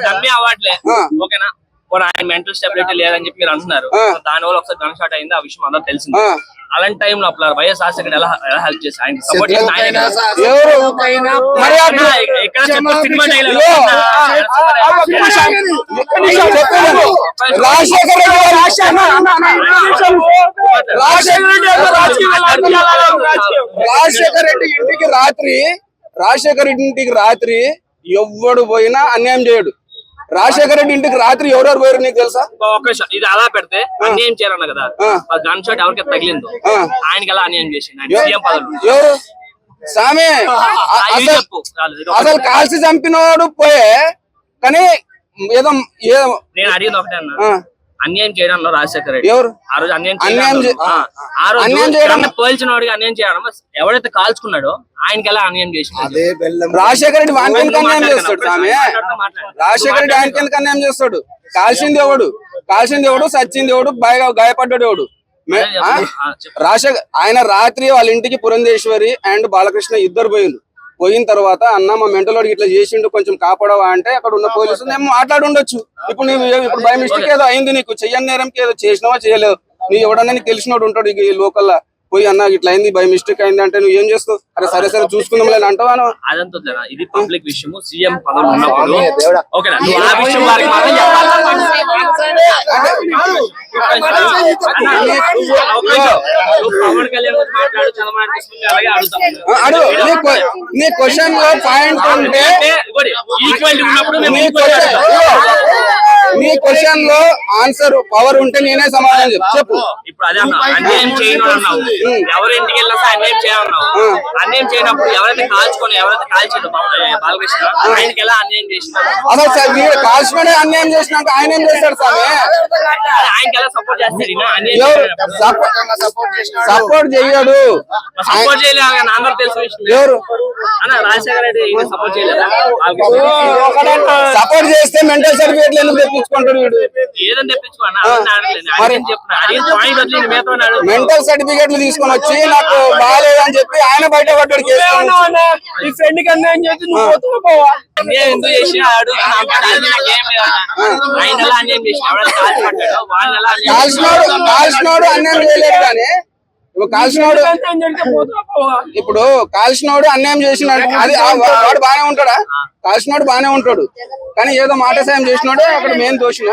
Dummy అవ్వట్లే ఓకేనా. ఆయన మెంటల్ స్టెబిలిటీ లేదని చెప్పి మీరు అంటున్నారు. దాని వల్ల ఒకసారి గన్ షాట్ అయింది, ఆ విషయం అందరూ తెలిసింది. అలాంటి టైంలో అప్పుడు వైఎస్ రాజశేఖర్ ఎలా హెల్ప్ చేసి ఆయన సపోర్ట్ చేసి రాజశేఖర్ ఇంటికి రాత్రి ఎవ్వడు పోయినా అన్యాయం చేయడు. రాజశేఖర రెడ్డి ఇంటికి రాత్రి ఎవరెవరు పోయారు నీకు తెలుసా? ఇది అలా పెడితే అన్యాయం చేయాలన్న కదా, గన్ షాట్ ఎవరికి తగిలిందో ఆయనకి ఎలా అన్యాయం చేసింది ఎవరు సామే? అసలు కాల్చి చంపినోడు పోయే, కానీ ఏదో నేను అడిగింది ఒకటే అన్న, అన్యాయం చేయడం రాజశేఖర రెడ్డి ఎవరు ఆ రోజు అన్యాయం చేయడం పోల్చిన వాడికి అన్యాయం చేయడం, ఎవరైతే కాల్చుకున్నాడో ఆయనకి ఎలా అన్యాయం చేసింది? రాజశేఖర రెడ్డి వానికి ఎందుకు అన్యాయం చేస్తాడు సామె? రాజశేఖర రెడ్డి ఆయనకి ఎందుకు అన్యాయం చేస్తాడు? కాల్చింది ఎవడు సచ్చింది ఎవడు గాయపడ్డాడు ఎవడు? ఆయన రాత్రి వాళ్ళ ఇంటికి పురంధేశ్వరి అండ్ బాలకృష్ణ ఇద్దరు పోయిన తర్వాత అన్న మా మెంటల్ వాడికి ఇట్లా చేసిండు కొంచెం కాపాడవా అంటే అక్కడ ఉన్న పోలీసులు మేము మాట్లాడి ఉండొచ్చు. ఇప్పుడు బై మిస్టేక్ ఏదో అయింది, నీకు చెయ్యని నేరంకి ఏదో చేసినావా చేయలేదు, నీ ఎవడన్నా నీకు తెలిసినోడు ఉంటాడు ఈ లోకల్లా, పోయి అన్న ఇట్లా అయింది బై మిస్టేక్ అయింది అంటే నువ్వు ఏం చేస్తావు? అరే సరే సరే చూసుకుందాం లేని అంటావా? అదంతా ఇది పబ్లిక్ విషయము, సీఎం పదవి ఉన్నప్పుడు ఓకేనా, ఆ విషయం వారికి మాత్రం పవన్ కళ్యాణ్ మాట్లాడు అడు నీ క్వశ్చన్ లో పాయింట్ ఉంటే ఈక్వాలిటీ ఉన్నప్పుడు నీ క్వశ్చన్ లో ఆన్సర్ పవర్ ఉంటే నేనే సమాధానం చెప్పు. ఇప్పుడు అదే అన్యాయం చేయను అన్నావు, ఎవరింటికి వెళ్ళినా అన్యాయం చేయన్నావు. అన్యాయం చేయనప్పుడు ఎవరైతే కాల్చిండు బాలకృష్ణ ఆయనకి ఎలా అన్యాయం చేసినారు? అసలు కాల్చుకునే అన్యాయం చేసినాక ఆయన ఏం చేస్తాడు సార్? ఆయనకి ఎలా సపోర్ట్ చేస్తాడు? సపోర్ట్ చెయ్యడు, సపోర్ట్ చేయలేదు అందరూ తెలుసు ఎవరు రాజశేఖర రెడ్డి సపోర్ట్ చేయలేదా? సపోర్ట్ చేస్తే మెంటల్ సర్టిఫికేట్లు ఎందుకు తెప్పించుకుంటాడు వీడు? ఏదని తెప్పించుకున్నా మెంటల్ సర్టిఫికేట్లు తీసుకొని వచ్చి నాకు బాగాలేదు అని చెప్పి ఆయన బయట పడ్డాడు. ఈ ఫ్రెండ్ కి అన్యాయం చేసి ఎందుకు చేసినాడు? కాల్చినోడు అన్యాయం చేయలేడు కానీ ఇప్పుడు కాల్చినోడు అన్యాయం చేసినాడు, అది వాడు బానే ఉంటాడా? కాల్చినోడు బానే ఉంటాడు, కానీ ఏదో మాట సాయం చేసినాడు అక్కడ మెయిన్ దోషిన